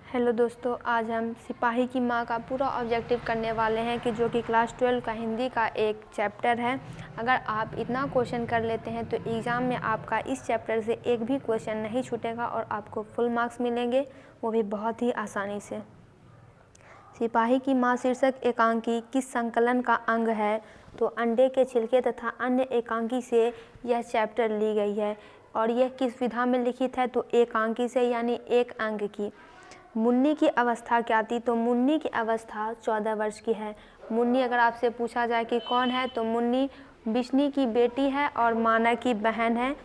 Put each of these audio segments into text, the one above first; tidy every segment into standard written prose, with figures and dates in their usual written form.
Hello दोस्तों, आज हम सिपाही की माँ का पूरा ऑब्जेक्टिव करने वाले हैं कि जो कि क्लास 12 का हिंदी का एक चैप्टर है। अगर आप इतना क्वेश्चन कर लेते हैं तो एग्ज़ाम में आपका इस चैप्टर से एक भी क्वेश्चन नहीं छूटेगा और आपको फुल मार्क्स मिलेंगे, वो भी बहुत ही आसानी से। सिपाही की माँ शीर्षक एकांकी किस संकलन का अंग है? तो अंडे के छिलके तथा अन्य एकांकी से यह चैप्टर ली गई है और यह किस विधा में लिखित है? तो एकांकी से, यानी एक अंग की। मुन्नी की अवस्था क्या थी? तो मुन्नी की अवस्था 14 वर्ष की है। मुन्नी अगर आपसे पूछा जाए कि कौन है, तो मुन्नी बिश्नी की बेटी है और मानक की बहन है।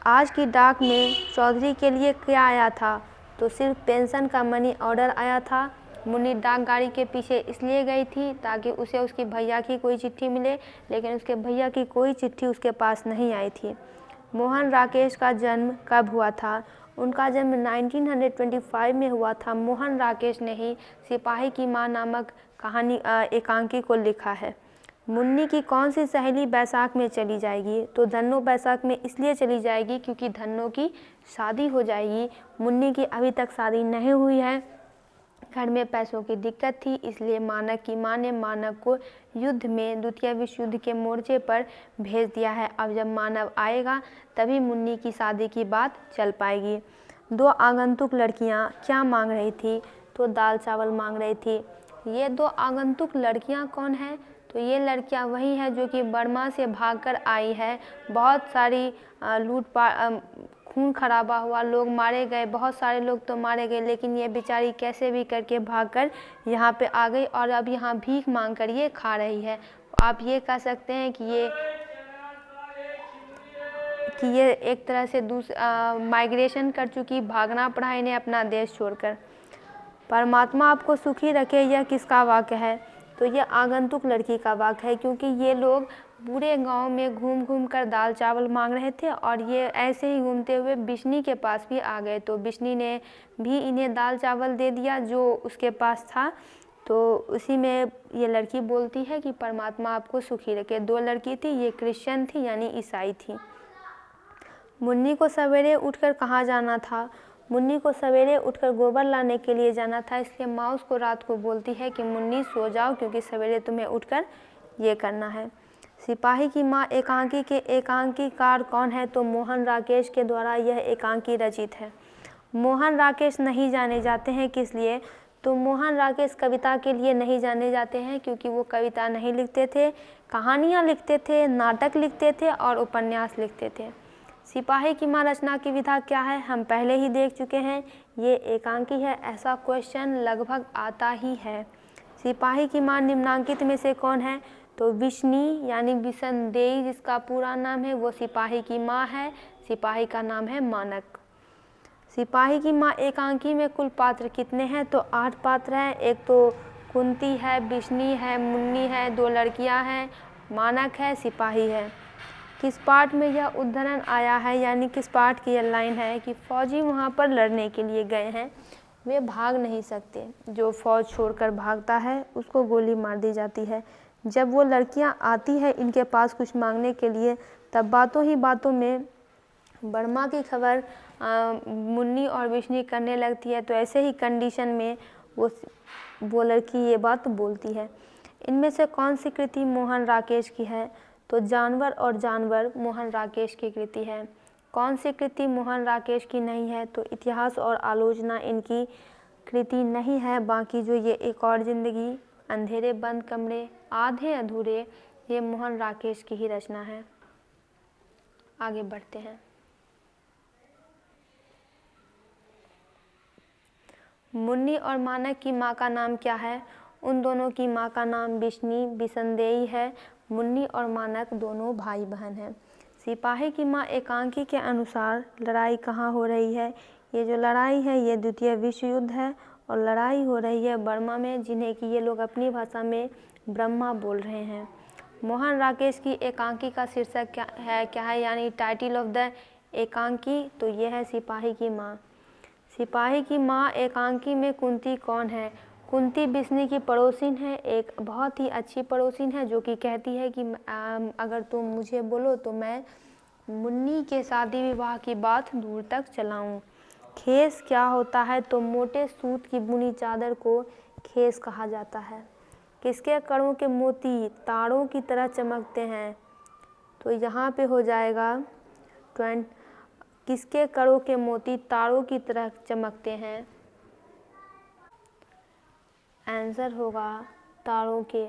आज की डाक में चौधरी के लिए क्या आया था? तो सिर्फ पेंशन का मनी ऑर्डर आया था। मुन्नी डाक गाड़ी के पीछे इसलिए गई थी ताकि उसे उसकी भैया की कोई चिट्ठी मिले, लेकिन उसके भैया की कोई चिट्ठी उसके पास नहीं आई थी। मोहन राकेश का जन्म कब हुआ था? उनका जन्म 1925 में हुआ था। मोहन राकेश ने ही सिपाही की माँ नामक कहानी एकांकी को लिखा है। मुन्नी की कौन सी सहेली बैसाख में चली जाएगी? तो धन्नो बैसाख में इसलिए चली जाएगी क्योंकि धन्नो की शादी हो जाएगी। मुन्नी की अभी तक शादी नहीं हुई है, घर में पैसों की दिक्कत थी, इसलिए मानक की माँ ने मानक को युद्ध में, द्वितीय विश्व युद्ध के मोर्चे पर भेज दिया है। अब जब मानव आएगा तभी मुन्नी की शादी की बात चल पाएगी। दो आगंतुक लड़कियां क्या मांग रही थी? तो दाल चावल मांग रही थी। ये दो आगंतुक लड़कियां कौन है? तो ये लड़कियां वही हैं जो कि बर्मा से भागकर आई है। बहुत सारी लूटपाट, खून खराबा हुआ, लोग मारे गए, बहुत सारे लोग तो मारे गए, लेकिन ये बेचारी कैसे भी करके भागकर यहाँ पे आ गई और अब यहाँ भीख मांग कर ये खा रही है। आप ये कह सकते हैं कि ये एक तरह से माइग्रेशन कर चुकी, भागना पड़ा इन्हें अपना देश छोड़कर। परमात्मा आपको सुखी रखे, यह किसका वाक्य है? तो यह आगंतुक लड़की का वाक्य है, क्योंकि ये लोग पूरे गांव में घूम घूम कर दाल चावल मांग रहे थे और ये ऐसे ही घूमते हुए बिश्नी के पास भी आ गए, तो बिश्नी ने भी इन्हें दाल चावल दे दिया जो उसके पास था। तो उसी में ये लड़की बोलती है कि परमात्मा आपको सुखी रखे। दो लड़की थी, ये क्रिश्चियन थी यानी ईसाई थी। मुन्नी को सवेरे उठकर कहाँ जाना था? मुन्नी को सवेरे उठकर गोबर लाने के लिए जाना था, इसलिए माँ उसको रात को बोलती है कि मुन्नी सो जाओ क्योंकि सवेरे तुम्हें उठकर ये करना है। सिपाही की माँ एकांकी के एकांकीकार कौन है? तो मोहन राकेश के द्वारा यह एकांकी रचित है। मोहन राकेश नहीं जाने जाते हैं, किस लिए? तो मोहन राकेश कविता के लिए नहीं जाने जाते हैं क्योंकि वो कविता नहीं लिखते थे, कहानियाँ लिखते थे, नाटक लिखते थे और उपन्यास लिखते थे। सिपाही की माँ रचना की विधा क्या है? हम पहले ही देख चुके हैं, ये एकांकी है, ऐसा क्वेश्चन लगभग आता ही है। सिपाही की माँ निम्नांकित में से कौन है? तो बिश्नी यानी बिसनदेई, जिसका पूरा नाम है, वो सिपाही की माँ है। सिपाही का नाम है मानक। सिपाही की माँ एकांकी में कुल पात्र कितने हैं? तो 8 पात्र हैं। एक तो कुंती है, बिश्नी है, मुन्नी है, 2 लड़कियां हैं, मानक है, सिपाही है। किस पार्ट में यह उद्धरण आया है, यानी किस पार्ट की यह लाइन है कि फौजी वहाँ पर लड़ने के लिए गए हैं, वे भाग नहीं सकते, जो फौज छोड़कर भागता है उसको गोली मार दी जाती है। जब वो लड़कियाँ आती हैं इनके पास कुछ मांगने के लिए, तब बातों ही बातों में बर्मा की खबर मुन्नी और बिश्नी करने लगती है, तो ऐसे ही कंडीशन में वो लड़की ये बात बोलती है। इनमें से कौन सी कृति मोहन राकेश की है? तो जानवर और जानवर मोहन राकेश की कृति है। कौन सी कृति मोहन राकेश की नहीं है? तो इतिहास और आलोचना इनकी कृति नहीं है। बाकी जो ये एक और जिंदगी, अंधेरे बंद कमरे, आधे अधूरे, ये मोहन राकेश की ही रचना है। आगे बढ़ते हैं। मुन्नी और मानक की माँ का नाम क्या है? उन दोनों की माँ का नाम बिश्नी बिसनदेई है। मुन्नी और मानक दोनों भाई बहन हैं। सिपाही की माँ एकांकी के अनुसार लड़ाई कहाँ हो रही है? ये जो लड़ाई है ये द्वितीय विश्व युद्ध है और लड़ाई हो रही है बर्मा में, जिन्हें कि ये लोग अपनी भाषा में ब्रह्मा बोल रहे हैं। मोहन राकेश की एकांकी का शीर्षक क्या है, यानी टाइटल ऑफ द एकांकी? तो ये है सिपाही की माँ। सिपाही की माँ एकांकी में कुंती कौन है? कुंती बिश्नी की पड़ोसिन है, एक बहुत ही अच्छी पड़ोसिन है जो कि कहती है कि अगर तुम मुझे बोलो तो मैं मुन्नी के शादी विवाह की बात दूर तक चलाऊं। खेस क्या होता है? तो मोटे सूत की बुनी चादर को खेस कहा जाता है। किसके कणों के मोती तारों की तरह चमकते हैं? तो यहाँ पे हो जाएगा किसके कणों के मोती तारों की तरह चमकते हैं? आंसर होगा तारों के।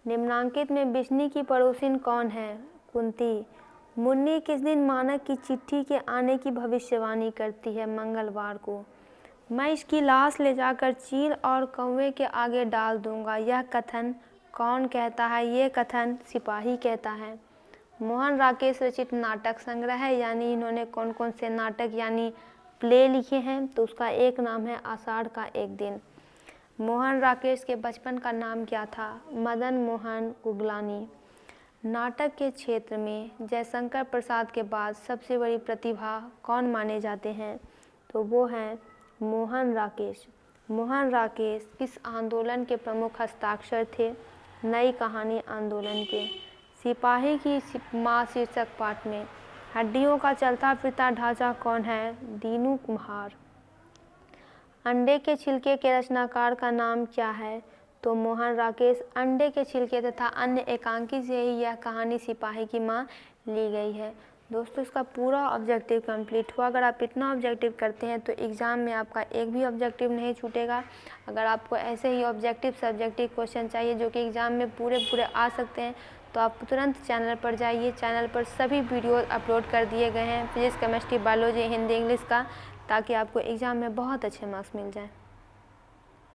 निम्नांकित में बिजनी की पड़ोसिन कौन है? कुंती। मुन्नी किस दिन मानक की चिट्ठी के आने की भविष्यवाणी करती है? मंगलवार को। मैं इसकी लाश ले जाकर चील और कौवे के आगे डाल दूंगा, यह कथन कौन कहता है? ये कथन सिपाही कहता है। मोहन राकेश रचित नाटक संग्रह है, यानी इन्होंने कौन कौन से नाटक यानी प्ले लिखे हैं? तो उसका एक नाम है आषाढ़ का एक दिन। मोहन राकेश के बचपन का नाम क्या था? मदन मोहन गुगलानी। नाटक के क्षेत्र में जयशंकर प्रसाद के बाद सबसे बड़ी प्रतिभा कौन माने जाते हैं? तो वो हैं मोहन राकेश। मोहन राकेश किस आंदोलन के प्रमुख हस्ताक्षर थे? नई कहानी आंदोलन के। सिपाही की माँ शीर्षक पाठ में हड्डियों का चलता फिरता ढांचा कौन है? दीनू कुम्हार। अंडे के छिलके के रचनाकार का नाम क्या है? तो मोहन राकेश। अंडे के छिलके तथा अन्य एकांकी से ही यह कहानी सिपाही की माँ ली गई है। दोस्तों, इसका पूरा ऑब्जेक्टिव कंप्लीट हुआ। अगर आप इतना ऑब्जेक्टिव करते हैं तो एग्ज़ाम में आपका एक भी ऑब्जेक्टिव नहीं छूटेगा। अगर आपको ऐसे ही ऑब्जेक्टिव सब्जेक्टिव क्वेश्चन चाहिए जो कि एग्ज़ाम में पूरे आ सकते हैं, तो आप तुरंत चैनल पर जाइए। चैनल पर सभी वीडियो अपलोड कर दिए गए हैं physics, chemistry, biology, Hindi, English का, ताकि आपको एग्ज़ाम में बहुत अच्छे मार्क्स मिल जाएँ।